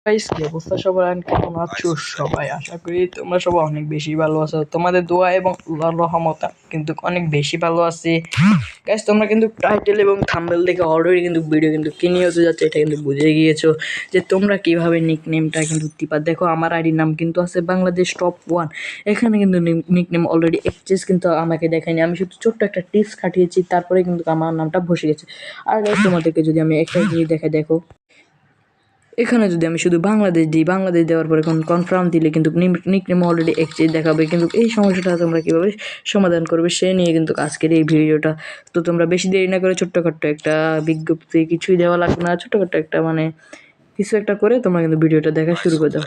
Guys, কি অবস্থা সবার? কেমন আছো সবাই? আশা করি তোমরা সবাই অনেক বেশি ভালো আছো। তোমাদের দোয়া এবং আল্লাহর রহমতে কিন্তু অনেক বেশি ভালো আছি। গাইস, তোমরা কিন্তু টাইটেল এবং থাম্বনেল দেখে অলরেডি কিন্তু ভিডিও কিন্তু কি নিয়ে হতে যাচ্ছে এটা কিন্তু বুঝে গিয়েছো যে তোমরা কিভাবে নিকনেমটা কিন্তু দিবা। দেখো, আমার আইডির নাম কিন্তু আছে বাংলাদেশ টপ 1। এখানে কিন্তু নিকনেম অলরেডি এক্সচেঞ্জ কিন্তু আমাকে দেখায়নি, আমি শুধু ছোট্ট একটা টিপস খাটিয়েছি, তারপরে কিন্তু আমার নামটা বসে গেছে। আর গাইস, তোমাদেরকে যদি আমি একটা জিনিস দেখো, এখানে যদি আমি শুধু বাংলাদেশ দিই, বাংলাদেশ দেওয়ার পরে কনফার্ম দিলে কিন্তু নিকনেম অলরেডি এক্সচেঞ্জ দেখাবে। কিন্তু এই সমস্যাটা তোমরা কীভাবে সমাধান করবে সে নিয়ে কিন্তু আজকের এই ভিডিওটা। তো তোমরা বেশি দেরি না করে ছোট্টখাট্ট একটা বিজ্ঞপ্তি, কিছুই দেওয়া লাগবে না, ছোট্টখাট্ট একটা কিছু একটা করে তোমরা কিন্তু ভিডিওটা দেখা শুরু করে দাও।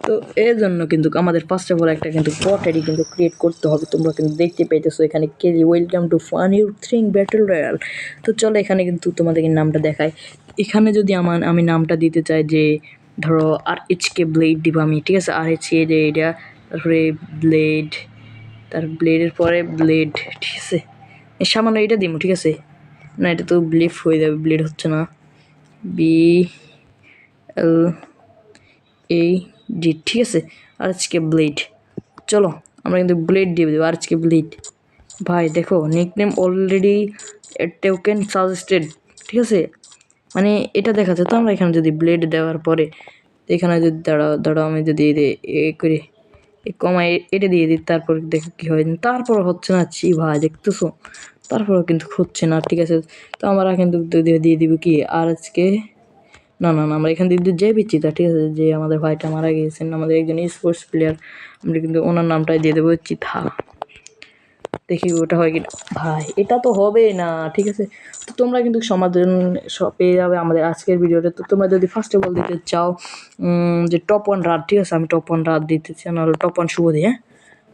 তো এর জন্য কিন্তু আমাদের ফার্স্ট অফ অল একটা কিন্তু বট আইডি কিন্তু ক্রিয়েট করতে হবে। তোমরা কিন্তু দেখতে পাইতেছো এখানে কেলি ওয়েলকাম টু ফান ইউ থ্রিং ব্যাটল রয়্যাল। তো চলো এখানে কিন্তু তোমাদেরকে নামটা দেখায়। এখানে যদি আমি নামটা দিতে চাই যে ধরো RH ব্লেড দিব আমি, ঠিক আছে? RH যে এটা, তারপরে ব্লেড, তার ব্লেডের পরে ব্লেড, ঠিক আছে? সামান্য এটা দিব, ঠিক আছে? না, এটা তো ব্লেড হয়ে যাবে, ব্লেড হচ্ছে না। BLAD, ঠিক আছে? RH blade. চলো আমরা কিন্তু ব্লেড দিয়ে দেবো, RH ব্লেড। ভাই দেখো, নিকনেম অলরেডি টোকেন সাজেস্টেড, ঠিক আছে? মানে এটা দেখাচ্ছে। তো আমরা এখানে যদি ব্লেড দেওয়ার পরে এখানে যদি দাঁড়াও আমি যদি এ করি, কমা এটা দিয়ে দিই, তারপর দেখো কী হয়। তারপর হচ্ছে না, ভাই দেখতেছো, তারপরও কিন্তু হচ্ছে না, ঠিক আছে? তো আমরা কিন্তু দিয়ে দিব কি না, আমরা এখান থেকে যে বিচিতা, ঠিক আছে? যে আমাদের ভাইটা মারা গিয়েছেন, আমাদের একজন স্পোর্টস প্লেয়ার, আমরা কিন্তু ওনার নামটাই দিয়ে দেবো চিথা। দেখি ওটা হয় কিনা। ভাই এটা তো হবে না, ঠিক আছে? তো তোমরা কিন্তু সমাধান পেয়ে যাবে আমাদের আজকের ভিডিওতে। তো তোমরা যদি ফার্স্ট অফ অল দিতে চাও যে টপ 1 রাত, ঠিক আছে? আমি টপ 1 রাত দিতে চাই, নাহলে টপ 1 শুভ দিই, হ্যাঁ?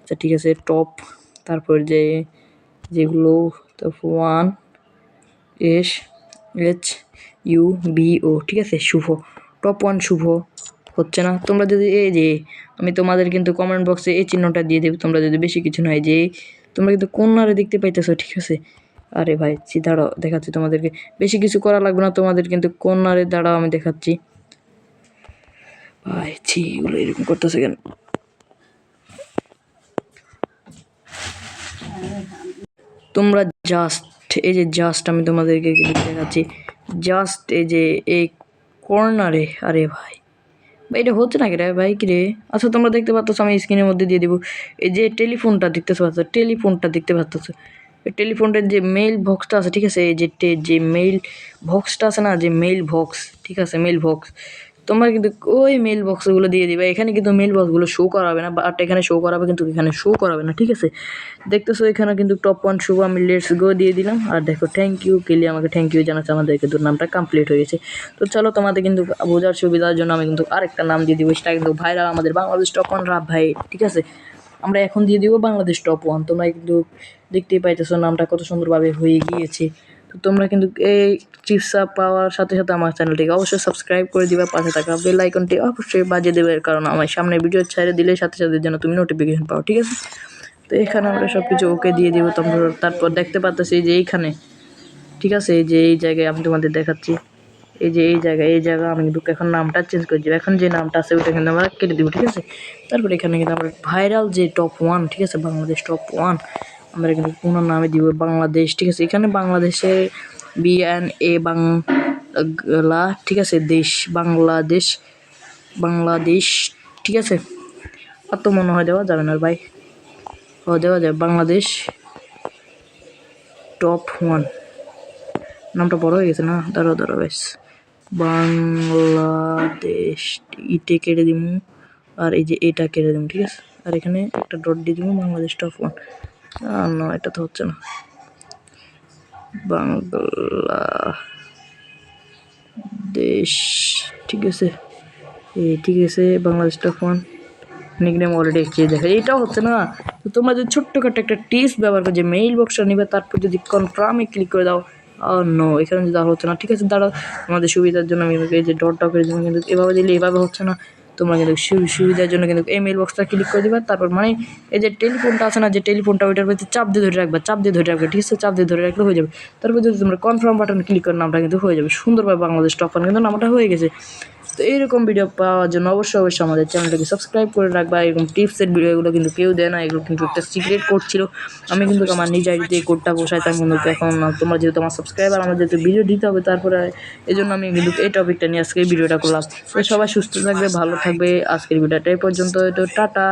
আচ্ছা ঠিক আছে, টপ, তারপর যেগুলো তো 1SHUBO, ঠিক আছে? শুভ, টপ 1 শুভ। হচ্ছে না। তোমরা যদি এই যে আমি তোমাদের কিন্তু কমেন্ট বক্সে এই চিহ্নটা দিয়ে দেবো, তোমরা যদি বেশি কিছু নয় যে তোমরা কিন্তু কর্নারে দেখতে পাইতেছো, ঠিক আছে? আরে ভাই দাঁড়াও, দেখাচ্ছি তোমাদেরকে, বেশি কিছু করা লাগবে না তোমাদের, কিন্তু কর্নারে দাঁড়াও আমি দেখাচ্ছি। ভাই এগুলো এরকম করতেছে কেন? তোমরা জাস্ট আমি তোমাদেরকে দেখাচ্ছি, জাস্ট এই যে এই কর্নারে। আরে ভাই এটা হচ্ছে না কি রে ভাই, কি রে? আচ্ছা তোমরা দেখতে পাচ্ছ, আমি স্ক্রিনের মধ্যে দিয়ে দিব এই যে টেলিফোনটা দেখতে পাচ্ছ, টেলিফোনটার যে মেইল বক্সটা আছে, ঠিক আছে? এই যে মেইল বক্সটা আছে না, যে মেইল বক্স, ঠিক আছে? মেইল বক্স, তোমরা কিন্তু ওই মেইল বক্সগুলো দিয়ে দিবে। এখানে কিন্তু মেইল বক্সগুলো শো করাবে না, বাট এখানে শো করাবে, কিন্তু এখানে শো করাবে না, ঠিক আছে? দেখতেছো এখানে কিন্তু টপ 1 শুভ আমি লেটস গো দিয়ে দিলাম। আর দেখো থ্যাংক ইউ কেলি আমাকে থ্যাংক ইউ জানাচ্ছে, আমাদের কিন্তু নামটা কমপ্লিট হয়ে গেছে। তো চলো তোমাদের কিন্তু বোঝার সুবিধার জন্য আমি কিন্তু আরেকটা নাম দিয়ে দিব, সেটা কিন্তু ভাইরাল, আমাদের বাংলাদেশ টপ 1 রাত ভাই, ঠিক আছে? আমরা এখন দিয়ে দিব বাংলাদেশ টপ 1। তোমরা কিন্তু দেখতেই পাইতেছো নামটা কত সুন্দরভাবে হয়ে গিয়েছে। তো তোমরা কিন্তু এই টিপস পাওয়ার সাথে সাথে আমার চ্যানেলটিকে অবশ্যই সাবস্ক্রাইব করে দিবা, পাশে থাকা বেল আইকনটি অবশ্যই বাজিয়ে দেবে, কারণ আমার সামনে ভিডিও ছেড়ে দিলে সাথে সাথে যেন তুমি নোটিফিকেশন পাও, ঠিক আছে? তো এখানে আমরা সব কিছু ওকে দিয়ে দিব। তারপর দেখতে পাচ্ছি যে এইখানে, ঠিক আছে? এই যে এই জায়গায় আমি তোমাদের দেখাচ্ছি, এই জায়গা আমি কিন্তু এখন নামটা চেঞ্জ করে দেবো। এখন যে নামটা আছে ওইটা কিন্তু আমরা কেটে দেবো, ঠিক আছে? তারপরে এখানে কিন্তু আমরা ভাইরাল যে টপ 1, ঠিক আছে? বাংলাদেশ টপ 1 আমরা কিন্তু কোনো নামে দিব বাংলাদেশ, ঠিক আছে? এখানে বাংলাদেশের BNA বাংলা, ঠিক আছে? দেশ বাংলাদেশ, ঠিক আছে? আর তো মনে হয় দেওয়া যাবে না ভাই, দেওয়া যাবে বাংলাদেশ টপ 1। নামটা বড় হয়ে গেছে না, দাঁড়াও বেশ, বাংলাদেশ ইটে কেটে দিব, আর এই যে এটা কেটে দিব, ঠিক আছে? আর এখানে একটা ডট দিয়ে দিব, বাংলাদেশ টপ 1। না এটা তো হচ্ছে না, বাংলাদেশ, ঠিক আছে? ঠিক আছে, Bangladesh top 1 nickname already exchange দেখা, এটাও হচ্ছে না। তো তোমরা যদি ছোট্টখাটো একটা টিপস ব্যবহার করে যে মেইল বক্সটা নিবে, তারপর যদি কনফার্মে ক্লিক করে দাও, নো এখানে যদি হচ্ছে না, ঠিক আছে? দাঁড়াও, আমাদের সুবিধার জন্য আমি এই যে ডটটা করে দিব, কিন্তু এভাবে দিলে এভাবে হচ্ছে না। তোমরা কিন্তু সুবিধার জন্য কিন্তু এই মেইল বক্সটা ক্লিক করে দিবা, তারপর এই যে টেলিফোনটা আছে না, যে টেলিফোনটা ওইটার মধ্যে চাপ দিয়ে ধরে রাখবে, ঠিক আছে? চাপ দিয়ে ধরে রাখলে হয়ে যাবে। তারপর যদি তোমরা কনফার্ম বাটন ক্লিক করে নামটা কিন্তু হয়ে যাবে সুন্দরভাবে, বাংলাদেশ টপ 1 কিন্তু নামটা হয়ে গেছে। তো এইরকম ভিডিও পাওয়ার জন্য অবশ্যই আমাদের চ্যানেলটাকে সাবস্ক্রাইব করে রাখবা। এরকম টিপসের ভিডিওগুলো কিন্তু কেউ দেয় না, এগুলো কিন্তু একটা সিক্রেট কোড ছিল। আমি কিন্তু আমার নিজ আইডিতে এই কোডটা বসাইতাম, কিন্তু এখন তোমরা যেহেতু আমার সাবস্ক্রাইবার, আমার যেহেতু ভিডিও দিতে হবে, তারপরে এই জন্য আমি কিন্তু এই টপিকটা নিয়ে আজকে ভিডিওটা করলাম। তো সবাই সুস্থ থাকবে, ভালো থাকবে। আজকের ভিডিওটা এই পর্যন্ত, তো টাটা।